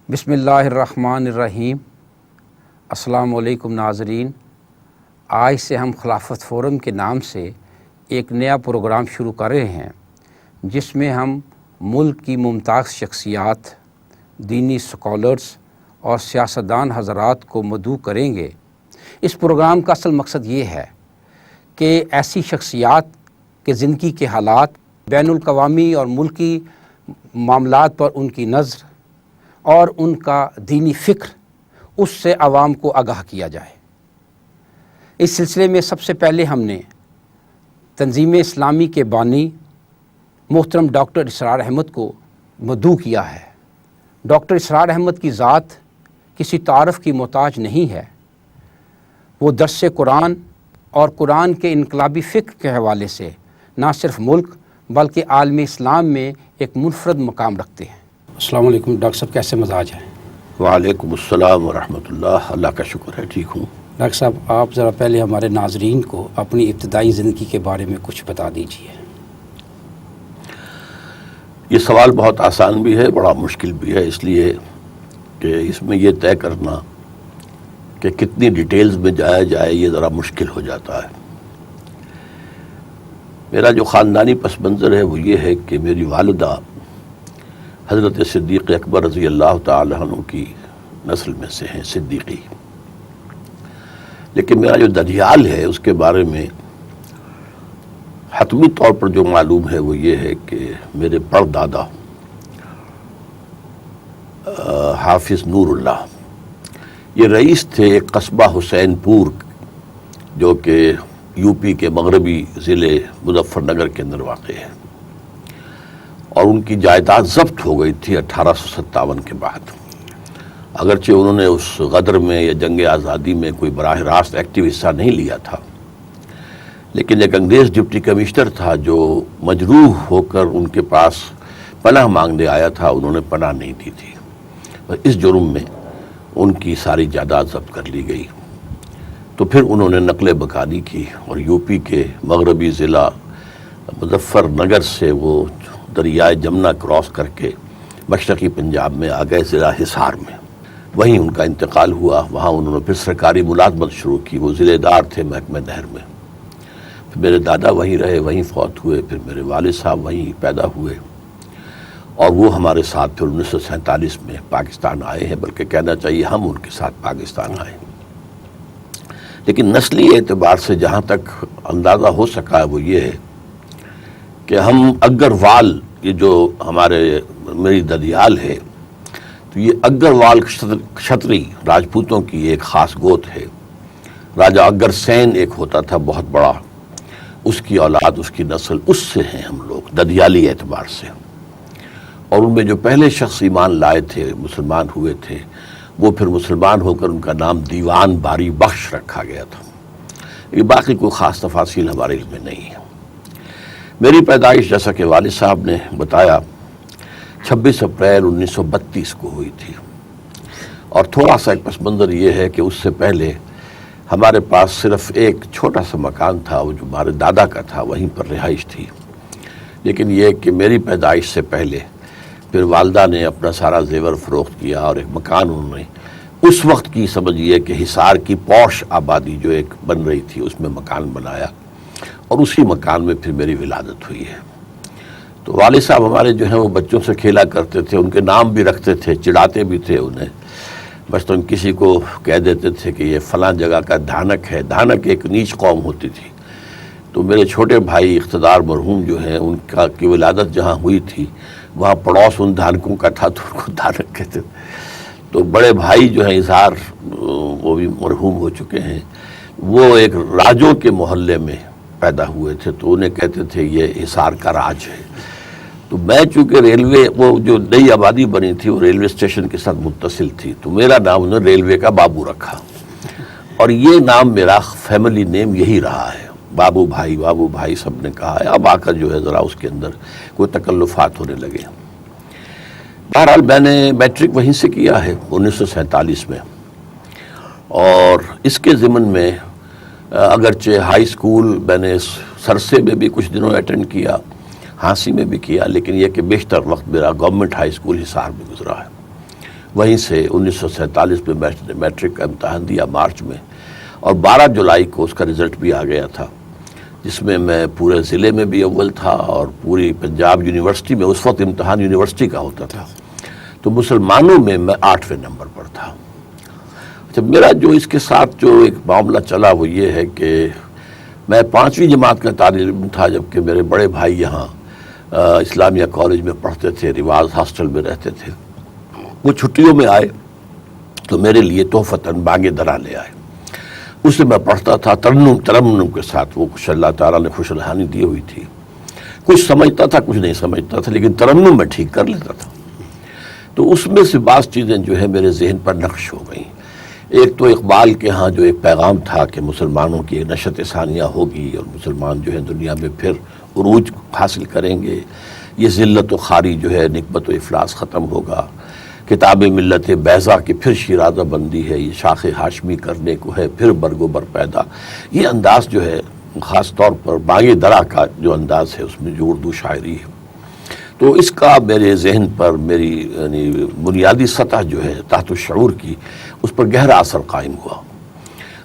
بسم اللہ الرحمن الرحیم۔ السلام علیکم ناظرین، آج سے ہم خلافت فورم کے نام سے ایک نیا پروگرام شروع کر رہے ہیں جس میں ہم ملک کی ممتاز شخصیات، دینی سکالرز اور سیاستدان حضرات کو مدعو کریں گے۔ اس پروگرام کا اصل مقصد یہ ہے کہ ایسی شخصیات کے زندگی کے حالات، بین الاقوامی اور ملکی معاملات پر ان کی نظر اور ان کا دینی فکر، اس سے عوام کو آگاہ کیا جائے۔ اس سلسلے میں سب سے پہلے ہم نے تنظیم اسلامی کے بانی محترم ڈاکٹر اسرار احمد کو مدعو کیا ہے۔ ڈاکٹر اسرار احمد کی ذات کسی تعارف کی محتاج نہیں ہے۔ وہ درس قرآن اور قرآن کے انقلابی فکر کے حوالے سے نہ صرف ملک بلکہ عالم اسلام میں ایک منفرد مقام رکھتے ہیں۔ السلام علیکم ڈاکٹر صاحب، کیسے مزاج ہیں؟ وعلیکم السلام ورحمۃ اللہ، اللہ کا شکر ہے ٹھیک ہوں۔ ڈاکٹر صاحب، آپ ذرا پہلے ہمارے ناظرین کو اپنی ابتدائی زندگی کے بارے میں کچھ بتا دیجیے۔ یہ سوال بہت آسان بھی ہے، بڑا مشکل بھی ہے، اس لیے کہ اس میں یہ طے کرنا کہ کتنی ڈیٹیلز میں جایا جائے یہ ذرا مشکل ہو جاتا ہے۔ میرا جو خاندانی پس منظر ہے وہ یہ ہے کہ میری والدہ حضرت صدیق اکبر رضی اللہ تعالی عنہ کی نسل میں سے ہیں، صدیقی۔ لیکن میرا جو ددیال ہے اس کے بارے میں حتمی طور پر جو معلوم ہے وہ یہ ہے کہ میرے پردادا حافظ نور اللہ یہ رئیس تھے ایک قصبہ حسین پور جو کہ یو پی کے مغربی ضلع مظفر نگر کے اندر واقع ہے، اور ان کی جائیداد ضبط ہو گئی تھی 1857 کے بعد۔ اگرچہ انہوں نے اس غدر میں یا جنگ آزادی میں کوئی براہ راست ایکٹیو حصہ نہیں لیا تھا، لیکن ایک انگریز ڈپٹی کمشنر تھا جو مجروح ہو کر ان کے پاس پناہ مانگنے آیا تھا، انہوں نے پناہ نہیں دی تھی۔ اس جرم میں ان کی ساری جائیداد ضبط کر لی گئی، تو پھر انہوں نے نقل مکانی کی اور یو پی کے مغربی ضلع مظفر نگر سے وہ دریائے جمنا کراس کر کے مشرقی پنجاب میں آ گئے، ضلع حصار میں۔ وہیں ان کا انتقال ہوا، وہاں انہوں نے پھر سرکاری ملازمت شروع کی، وہ ضلع دار تھے محکمہ نہر میں۔ پھر میرے دادا وہیں رہے، وہیں فوت ہوئے، پھر میرے والد صاحب وہیں پیدا ہوئے، اور وہ ہمارے ساتھ پھر 1947 میں پاکستان آئے ہیں، بلکہ کہنا چاہیے ہم ان کے ساتھ پاکستان آئے۔ لیکن نسلی اعتبار سے جہاں تک اندازہ ہو سکا ہے وہ یہ ہے کہ ہم اگروال، یہ جو میری ددیال ہے، تو یہ اگروال کشتری راجپوتوں کی ایک خاص گوت ہے۔ راجہ اگر سین ایک ہوتا تھا بہت بڑا، اس کی اولاد، اس کی نسل، اس سے ہیں ہم لوگ ددیالی اعتبار سے۔ اور ان میں جو پہلے شخص ایمان لائے تھے، مسلمان ہوئے تھے، وہ پھر مسلمان ہو کر ان کا نام دیوان باری بخش رکھا گیا تھا۔ یہ باقی کوئی خاص تفاصیل ہمارے علم میں نہیں ہے۔ میری پیدائش جیسا کہ والد صاحب نے بتایا 26 اپریل 1932 کو ہوئی تھی، اور تھوڑا سا ایک پس منظر یہ ہے کہ اس سے پہلے ہمارے پاس صرف ایک چھوٹا سا مکان تھا، وہ جو ہمارے دادا کا تھا، وہیں پر رہائش تھی۔ لیکن یہ کہ میری پیدائش سے پہلے پھر والدہ نے اپنا سارا زیور فروخت کیا، اور ایک مکان انہوں نے اس وقت کی سمجھیے کہ حصار کی پوش آبادی جو ایک بن رہی تھی اس میں مکان بنایا، اور اسی مکان میں پھر میری ولادت ہوئی ہے۔ تو والد صاحب ہمارے جو ہیں وہ بچوں سے کھیلا کرتے تھے، ان کے نام بھی رکھتے تھے، چڑھاتے بھی تھے انہیں۔ بس تو کسی کو کہہ دیتے تھے کہ یہ فلاں جگہ کا دھانک ہے۔ دھانک ایک نیچ قوم ہوتی تھی، تو میرے چھوٹے بھائی اقتدار مرحوم جو ہیں ان کی ولادت جہاں ہوئی تھی وہاں پڑوس ان دھانکوں کا تھا، تو ان کو دھانک کہتے تھے۔ تو بڑے بھائی جو ہیں اظہار، وہ بھی مرحوم ہو چکے ہیں، وہ ایک راجوں کے محلے میں پیدا ہوئے تھے، تو انہیں کہتے تھے یہ حصار کا راج ہے۔ تو میں چونکہ ریلوے، وہ جو نئی آبادی بنی تھی وہ ریلوے اسٹیشن کے ساتھ متصل تھی، تو میرا نام انہوں نے ریلوے کا بابو رکھا، اور یہ نام میرا فیملی نیم یہی رہا ہے، بابو بھائی، بابو بھائی سب نے کہا ہے۔ اب آ کر جو ہے ذرا اس کے اندر کوئی تکلفات ہونے لگے۔ بہرحال میں نے میٹرک وہیں سے کیا ہے 1947 میں، اور اس کے ضمن میں اگرچہ ہائی اسکول میں نے سرسے میں بھی کچھ دنوں اٹینڈ کیا، ہانسی میں بھی کیا، لیکن یہ کہ بیشتر وقت میرا گورنمنٹ ہائی اسکول حصار میں گزرا ہے۔ وہیں سے 1947 میں میٹرک کا امتحان دیا مارچ میں، اور 12 جولائی کو اس کا رزلٹ بھی آ گیا تھا، جس میں میں پورے ضلع میں بھی اول تھا، اور پوری پنجاب یونیورسٹی میں اس وقت امتحان یونیورسٹی کا ہوتا تھا، تو مسلمانوں میں 8ویں نمبر پر تھا۔ اچھا، میرا جو اس کے ساتھ جو ایک معاملہ چلا وہ یہ ہے کہ میں 5ویں جماعت کا طالب علم تھا، جبکہ میرے بڑے بھائی یہاں اسلامیہ کالج میں پڑھتے تھے، رواز ہاسٹل میں رہتے تھے۔ وہ چھٹیوں میں آئے تو میرے لیے تحفتاً بانگ درا لے آئے، اسے میں پڑھتا تھا ترنم کے ساتھ، وہ کچھ اللہ تعالیٰ نے خوش رحانی دی ہوئی تھی، کچھ سمجھتا تھا کچھ نہیں سمجھتا تھا، لیکن ترنم میں ٹھیک کر لیتا تھا۔ تو اس میں سے بعض چیزیں جو ہے میرے ذہن پر نقش ہو گئیں۔ ایک تو اقبال کے ہاں جو ایک پیغام تھا کہ مسلمانوں کی ایک نشت ثانیہ ہوگی اور مسلمان جو ہے دنیا میں پھر عروج حاصل کریں گے، یہ ذلت و خواری جو ہے، نکبت و افلاس ختم ہوگا، کتاب ملت بیضا کی پھر شیرازہ بندی ہے، یہ شاخ ہاشمی کرنے کو ہے پھر برگ و بر پیدا، یہ انداز جو ہے خاص طور پر بانگ درا کا جو انداز ہے اس میں جو اردو شاعری ہے، تو اس کا میرے ذہن پر میری یعنی بنیادی سطح جو ہے تحت الشعور کی، اس پر گہرا اثر قائم ہوا۔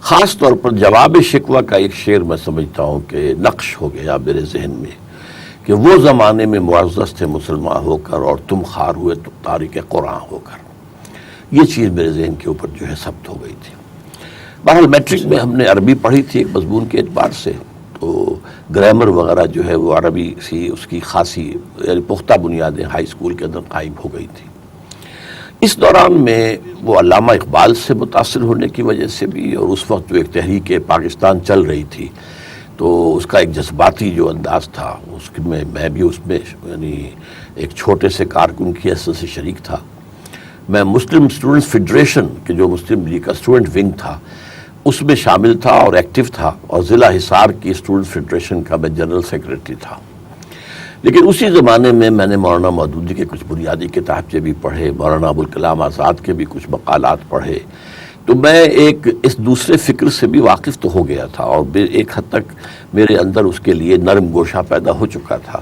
خاص طور پر جواب شکوہ کا ایک شعر میں سمجھتا ہوں کہ نقش ہو گیا میرے ذہن میں، کہ وہ زمانے میں معزز تھے مسلمان ہو کر اور تم خوار ہوئے تو تارک قرآن ہو کر، یہ چیز میرے ذہن کے اوپر جو ہے ثبت ہو گئی تھی۔ بہرحال میٹرک میں ہم نے عربی پڑھی تھی ایک مضمون کے اعتبار سے، تو گرامر وغیرہ جو ہے وہ عربی سی اس کی خاصی یعنی پختہ بنیادیں ہائی اسکول کے اندر قائم ہو گئی تھی۔ اس دوران میں وہ علامہ اقبال سے متاثر ہونے کی وجہ سے بھی، اور اس وقت جو ایک تحریک پاکستان چل رہی تھی تو اس کا ایک جذباتی جو انداز تھا، اس میں بھی اس میں یعنی ایک چھوٹے سے کارکن کی حیثیت سے شریک تھا۔ میں مسلم اسٹوڈنٹس فیڈریشن کے جو مسلم لیگ کا اسٹوڈنٹ ونگ تھا اس میں شامل تھا اور ایکٹیو تھا، اور ضلع حصار کی اسٹوڈنٹ فیڈریشن کا میں جنرل سیکریٹری تھا۔ لیکن اسی زمانے میں نے مولانا مودودی کے کچھ بنیادی کتابچے بھی پڑھے، مولانا ابوالکلام آزاد کے بھی کچھ مقالات پڑھے، تو میں ایک اس دوسرے فکر سے بھی واقف تو ہو گیا تھا، اور ایک حد تک میرے اندر اس کے لیے نرم گوشہ پیدا ہو چکا تھا،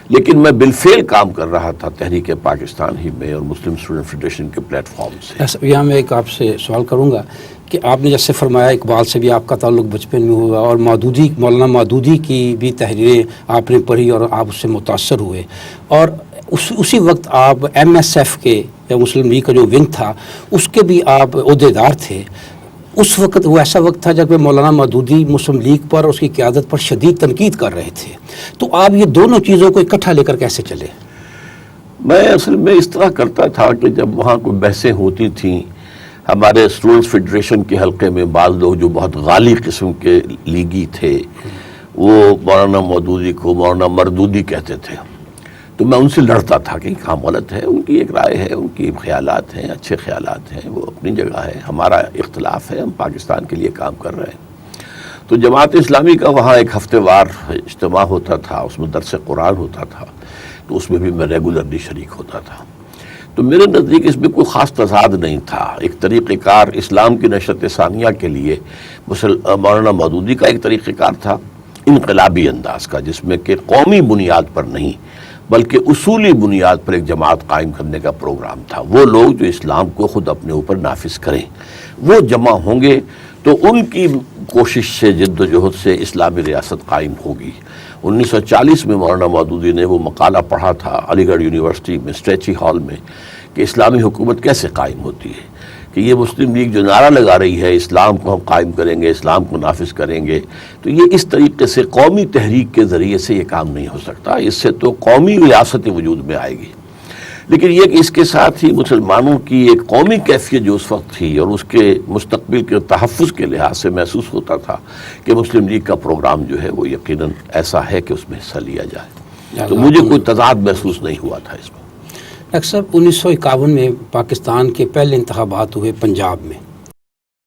لیکن میں بالفعل کام کر رہا تھا تحریک پاکستان ہی میں اور مسلم اسٹوڈنٹ فیڈریشن کے پلیٹ فارم سے۔ یہاں میں ایک آپ سے سوال کروں گا کہ آپ نے جیسے فرمایا اقبال سے بھی آپ کا تعلق بچپن میں ہوا، اور مولانا مودودی کی بھی تحریریں آپ نے پڑھی اور آپ اس سے متاثر ہوئے، اور اسی وقت آپ ایم ایس ایف کے یا مسلم لیگ کا جو ونگ تھا اس کے بھی آپ عہدیدار تھے۔ اس وقت وہ ایسا وقت تھا جب مولانا مودودی مسلم لیگ پر اس کی قیادت پر شدید تنقید کر رہے تھے، تو آپ یہ دونوں چیزوں کو اکٹھا لے کر کیسے چلے؟ میں اصل میں اس طرح کرتا تھا کہ جب وہاں کوئی بحثیں ہوتی تھیں، ہمارے اسٹوڈنٹس فیڈریشن کے حلقے میں بعض لوگ جو بہت غالی قسم کے لیگی تھے وہ مولانا مودودی کو مولانا مردودی کہتے تھے، تو میں ان سے لڑتا تھا کہ کام غلط ہے، ان کی ایک رائے ہے، ان کی خیالات ہیں، اچھے خیالات ہیں، وہ اپنی جگہ ہے، ہمارا اختلاف ہے، ہم پاکستان کے لیے کام کر رہے ہیں۔ تو جماعت اسلامی کا وہاں ایک ہفتے وار اجتماع ہوتا تھا، اس میں درس قرآن ہوتا تھا، تو اس میں بھی میں ریگولرلی شریک ہوتا تھا۔ تو میرے نزدیک اس میں کوئی خاص تضاد نہیں تھا، ایک طریقہ کار اسلام کی نشرت ثانیہ کے لیے مولانا مودودی کا ایک طریقہ کار تھا انقلابی انداز کا، جس میں کہ قومی بنیاد پر نہیں بلکہ اصولی بنیاد پر ایک جماعت قائم کرنے کا پروگرام تھا۔ وہ لوگ جو اسلام کو خود اپنے اوپر نافذ کریں وہ جمع ہوں گے تو ان کی کوشش سے، جد و جہد سے اسلامی ریاست قائم ہوگی۔ 1940 میں مولانا مودودی نے وہ مقالہ پڑھا تھا علی گڑھ یونیورسٹی میں اسٹریچی ہال میں کہ اسلامی حکومت کیسے قائم ہوتی ہے، کہ یہ مسلم لیگ جو نعرہ لگا رہی ہے اسلام کو ہم قائم کریں گے، اسلام کو نافذ کریں گے، تو یہ اس طریقے سے قومی تحریک کے ذریعے سے یہ کام نہیں ہو سکتا، اس سے تو قومی ریاست وجود میں آئے گی۔ لیکن یہ کہ اس کے ساتھ ہی مسلمانوں کی ایک قومی کیفیت جو اس وقت تھی اور اس کے مستقبل کے تحفظ کے لحاظ سے محسوس ہوتا تھا کہ مسلم لیگ کا پروگرام جو ہے وہ یقیناً ایسا ہے کہ اس میں حصہ لیا جائے، تو مجھے کوئی تضاد محسوس نہیں ہوا تھا اس میں۔ ڈاکٹر صاحب 1951 میں پاکستان کے پہلے انتخابات ہوئے پنجاب میں،